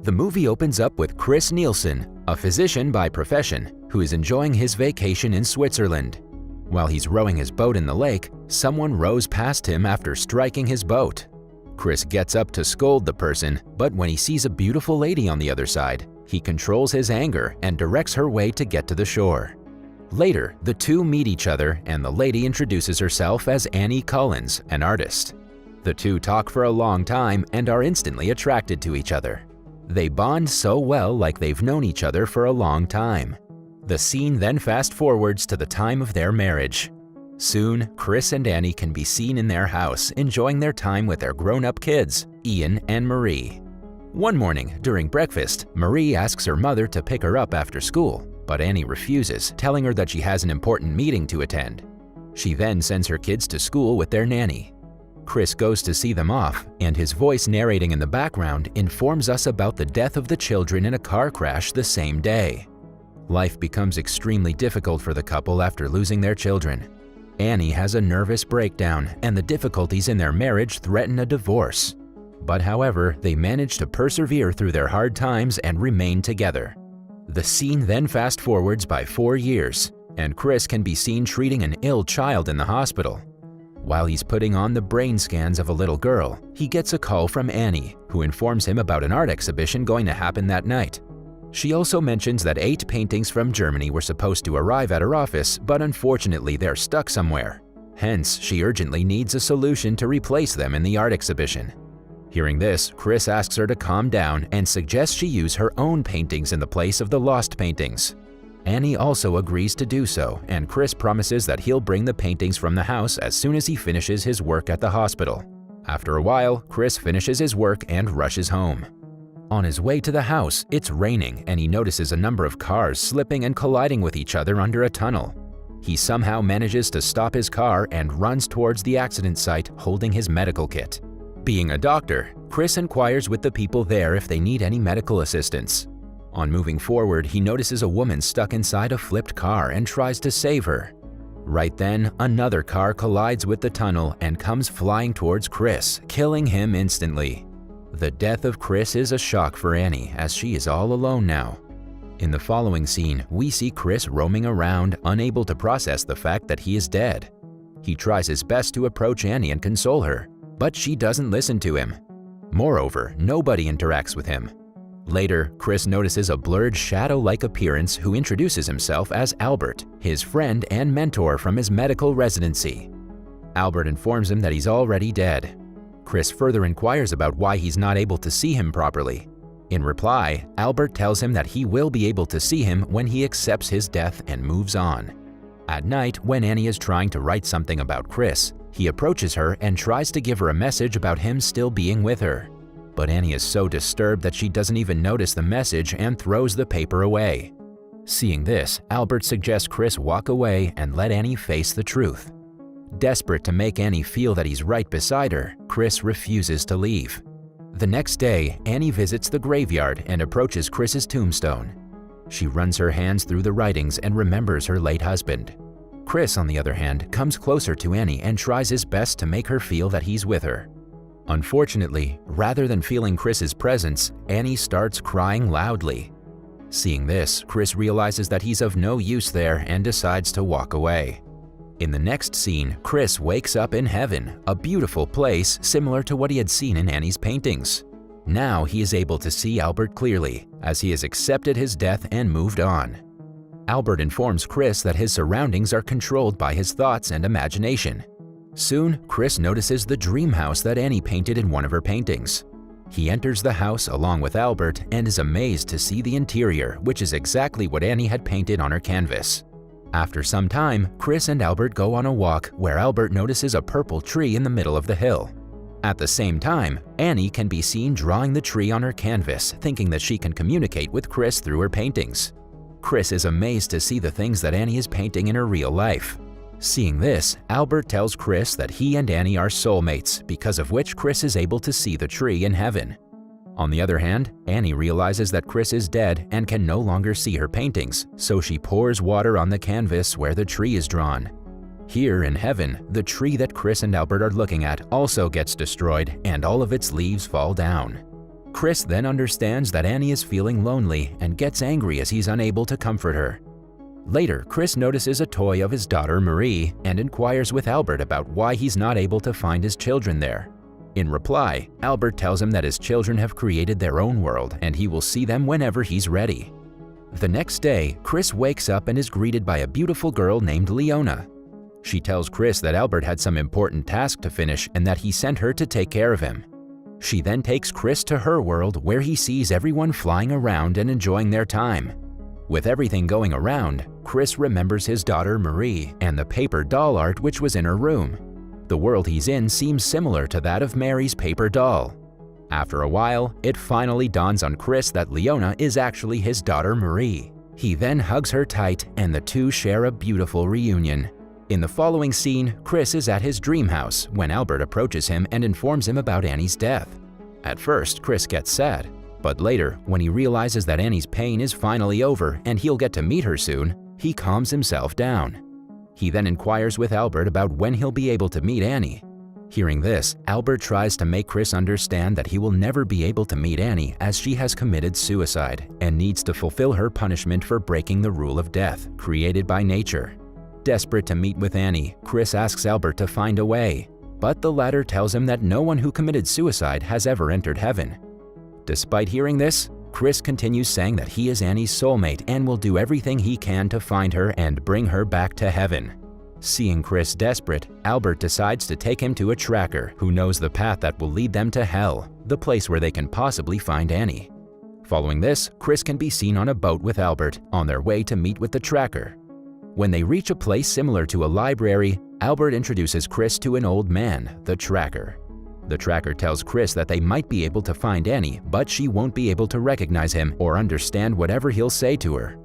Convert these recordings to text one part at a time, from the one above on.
The movie opens up with Chris Nielsen, a physician by profession, who is enjoying his vacation in Switzerland. While he's rowing his boat in the lake, someone rows past him after striking his boat. Chris gets up to scold the person, but when he sees a beautiful lady on the other side, he controls his anger and directs her way to get to the shore. Later, the two meet each other and the lady introduces herself as Annie Collins, an artist. The two talk for a long time and are instantly attracted to each other. They bond so well like they've known each other for a long time. The scene then fast forwards to the time of their marriage. Soon, Chris and Annie can be seen in their house enjoying their time with their grown-up kids, Ian and Marie. One morning, during breakfast, Marie asks her mother to pick her up after school, but Annie refuses, telling her that she has an important meeting to attend. She then sends her kids to school with their nanny. Chris goes to see them off, and his voice narrating in the background informs us about the death of the children in a car crash the same day. Life becomes extremely difficult for the couple after losing their children. Annie has a nervous breakdown, and the difficulties in their marriage threaten a divorce. But however, they manage to persevere through their hard times and remain together. The scene then fast forwards by 4 years, and Chris can be seen treating an ill child in the hospital. While he's putting on the brain scans of a little girl, he gets a call from Annie, who informs him about an art exhibition going to happen that night. She also mentions that 8 paintings from Germany were supposed to arrive at her office, but unfortunately they're stuck somewhere. Hence, she urgently needs a solution to replace them in the art exhibition. Hearing this, Chris asks her to calm down and suggests she use her own paintings in the place of the lost paintings. Annie also agrees to do so, and Chris promises that he'll bring the paintings from the house as soon as he finishes his work at the hospital. After a while, Chris finishes his work and rushes home. On his way to the house, it's raining and he notices a number of cars slipping and colliding with each other under a tunnel. He somehow manages to stop his car and runs towards the accident site holding his medical kit. Being a doctor, Chris inquires with the people there if they need any medical assistance. On moving forward, he notices a woman stuck inside a flipped car and tries to save her. Right then, another car collides with the tunnel and comes flying towards Chris, killing him instantly. The death of Chris is a shock for Annie, as she is all alone now. In the following scene, we see Chris roaming around, unable to process the fact that he is dead. He tries his best to approach Annie and console her, but she doesn't listen to him. Moreover, nobody interacts with him. Later, Chris notices a blurred shadow-like appearance who introduces himself as Albert, his friend and mentor from his medical residency. Albert informs him that he's already dead. Chris further inquires about why he's not able to see him properly. In reply, Albert tells him that he will be able to see him when he accepts his death and moves on. At night, when Annie is trying to write something about Chris, he approaches her and tries to give her a message about him still being with her. But Annie is so disturbed that she doesn't even notice the message and throws the paper away. Seeing this, Albert suggests Chris walk away and let Annie face the truth. Desperate to make Annie feel that he's right beside her, Chris refuses to leave. The next day, Annie visits the graveyard and approaches Chris's tombstone. She runs her hands through the writings and remembers her late husband. Chris, on the other hand, comes closer to Annie and tries his best to make her feel that he's with her. Unfortunately, rather than feeling Chris's presence, Annie starts crying loudly. Seeing this, Chris realizes that he's of no use there and decides to walk away. In the next scene, Chris wakes up in heaven, a beautiful place similar to what he had seen in Annie's paintings. Now he is able to see Albert clearly, as he has accepted his death and moved on. Albert informs Chris that his surroundings are controlled by his thoughts and imagination. Soon, Chris notices the dream house that Annie painted in one of her paintings. He enters the house along with Albert and is amazed to see the interior, which is exactly what Annie had painted on her canvas. After some time, Chris and Albert go on a walk where Albert notices a purple tree in the middle of the hill. At the same time, Annie can be seen drawing the tree on her canvas, thinking that she can communicate with Chris through her paintings. Chris is amazed to see the things that Annie is painting in her real life. Seeing this, Albert tells Chris that he and Annie are soulmates, because of which Chris is able to see the tree in heaven. On the other hand, Annie realizes that Chris is dead and can no longer see her paintings, so she pours water on the canvas where the tree is drawn. Here in heaven, the tree that Chris and Albert are looking at also gets destroyed and all of its leaves fall down. Chris then understands that Annie is feeling lonely and gets angry as he's unable to comfort her. Later, Chris notices a toy of his daughter Marie and inquires with Albert about why he's not able to find his children there. In reply, Albert tells him that his children have created their own world and he will see them whenever he's ready. The next day, Chris wakes up and is greeted by a beautiful girl named Leona. She tells Chris that Albert had some important task to finish and that he sent her to take care of him. She then takes Chris to her world where he sees everyone flying around and enjoying their time. With everything going around, Chris remembers his daughter Marie and the paper doll art which was in her room. The world he's in seems similar to that of Mary's paper doll. After a while, it finally dawns on Chris that Leona is actually his daughter Marie. He then hugs her tight and the two share a beautiful reunion. In the following scene, Chris is at his dream house when Albert approaches him and informs him about Annie's death. At first, Chris gets sad, but later, when he realizes that Annie's pain is finally over and he'll get to meet her soon, he calms himself down. He then inquires with Albert about when he'll be able to meet Annie. Hearing this, Albert tries to make Chris understand that he will never be able to meet Annie as she has committed suicide and needs to fulfill her punishment for breaking the rule of death created by nature. Desperate to meet with Annie, Chris asks Albert to find a way, but the latter tells him that no one who committed suicide has ever entered heaven. Despite hearing this, Chris continues saying that he is Annie's soulmate and will do everything he can to find her and bring her back to heaven. Seeing Chris desperate, Albert decides to take him to a tracker who knows the path that will lead them to hell, the place where they can possibly find Annie. Following this, Chris can be seen on a boat with Albert on their way to meet with the tracker. When they reach a place similar to a library, Albert introduces Chris to an old man, the tracker. The tracker tells Chris that they might be able to find Annie, but she won't be able to recognize him or understand whatever he'll say to her.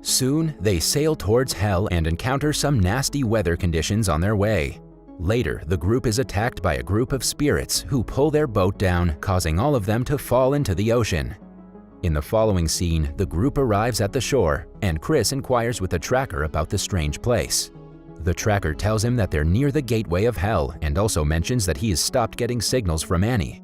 Soon, they sail towards hell and encounter some nasty weather conditions on their way. Later, the group is attacked by a group of spirits who pull their boat down, causing all of them to fall into the ocean. In the following scene, the group arrives at the shore, and Chris inquires with the tracker about the strange place. The tracker tells him that they're near the gateway of hell and also mentions that he has stopped getting signals from Annie.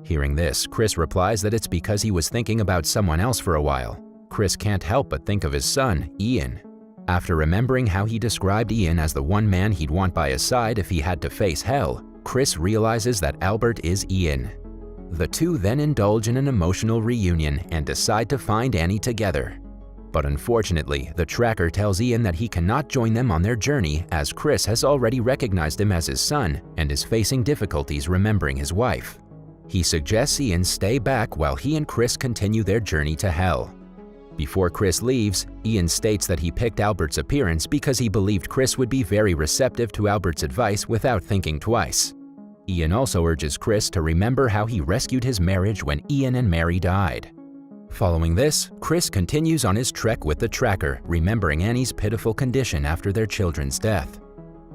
Hearing this, Chris replies that it's because he was thinking about someone else for a while. Chris can't help but think of his son, Ian. After remembering how he described Ian as the one man he'd want by his side if he had to face hell, Chris realizes that Albert is Ian. The two then indulge in an emotional reunion and decide to find Annie together. But unfortunately, the tracker tells Ian that he cannot join them on their journey as Chris has already recognized him as his son and is facing difficulties remembering his wife. He suggests Ian stay back while he and Chris continue their journey to hell. Before Chris leaves, Ian states that he picked Albert's appearance because he believed Chris would be very receptive to Albert's advice without thinking twice. Ian also urges Chris to remember how he rescued his marriage when Ian and Mary died. Following this, Chris continues on his trek with the tracker, remembering Annie's pitiful condition after their children's death.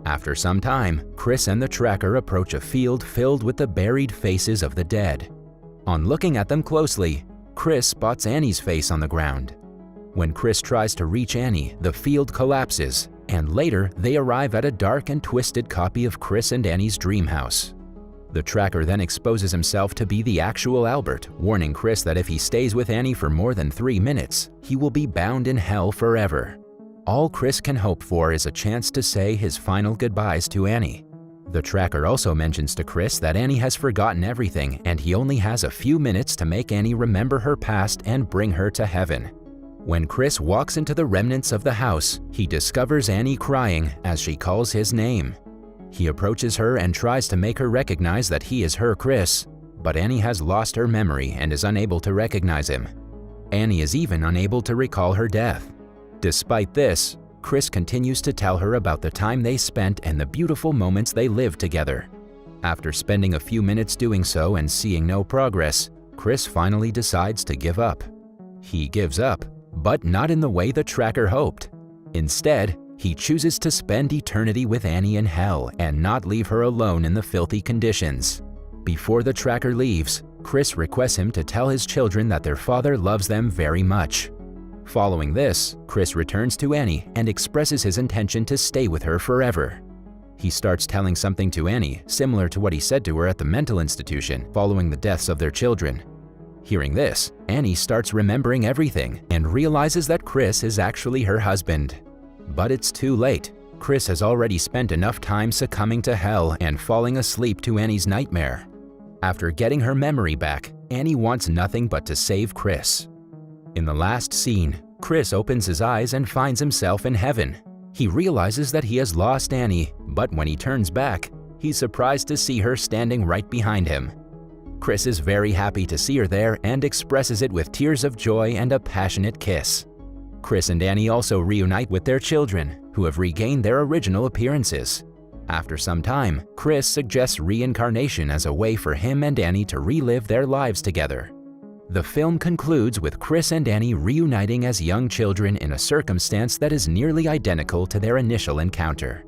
After some time, Chris and the tracker approach a field filled with the buried faces of the dead. On looking at them closely, Chris spots Annie's face on the ground. When Chris tries to reach Annie, the field collapses, and later they arrive at a dark and twisted copy of Chris and Annie's dream house. The tracker then exposes himself to be the actual Albert, warning Chris that if he stays with Annie for more than 3 minutes, he will be bound in hell forever. All Chris can hope for is a chance to say his final goodbyes to Annie. The tracker also mentions to Chris that Annie has forgotten everything and he only has a few minutes to make Annie remember her past and bring her to heaven. When Chris walks into the remnants of the house, he discovers Annie crying as she calls his name. He approaches her and tries to make her recognize that he is her Chris, but Annie has lost her memory and is unable to recognize him. Annie is even unable to recall her death. Despite this, Chris continues to tell her about the time they spent and the beautiful moments they lived together. After spending a few minutes doing so and seeing no progress, Chris finally decides to give up. He gives up, but not in the way the tracker hoped. Instead, he chooses to spend eternity with Annie in hell and not leave her alone in the filthy conditions. Before the tracker leaves, Chris requests him to tell his children that their father loves them very much. Following this, Chris returns to Annie and expresses his intention to stay with her forever. He starts telling something to Annie similar to what he said to her at the mental institution following the deaths of their children. Hearing this, Annie starts remembering everything and realizes that Chris is actually her husband. But it's too late. Chris has already spent enough time succumbing to hell and falling asleep to Annie's nightmare. After getting her memory back, Annie wants nothing but to save Chris. In the last scene, Chris opens his eyes and finds himself in heaven. He realizes that he has lost Annie, but when he turns back, he's surprised to see her standing right behind him. Chris is very happy to see her there and expresses it with tears of joy and a passionate kiss. Chris and Annie also reunite with their children, who have regained their original appearances. After some time, Chris suggests reincarnation as a way for him and Annie to relive their lives together. The film concludes with Chris and Annie reuniting as young children in a circumstance that is nearly identical to their initial encounter.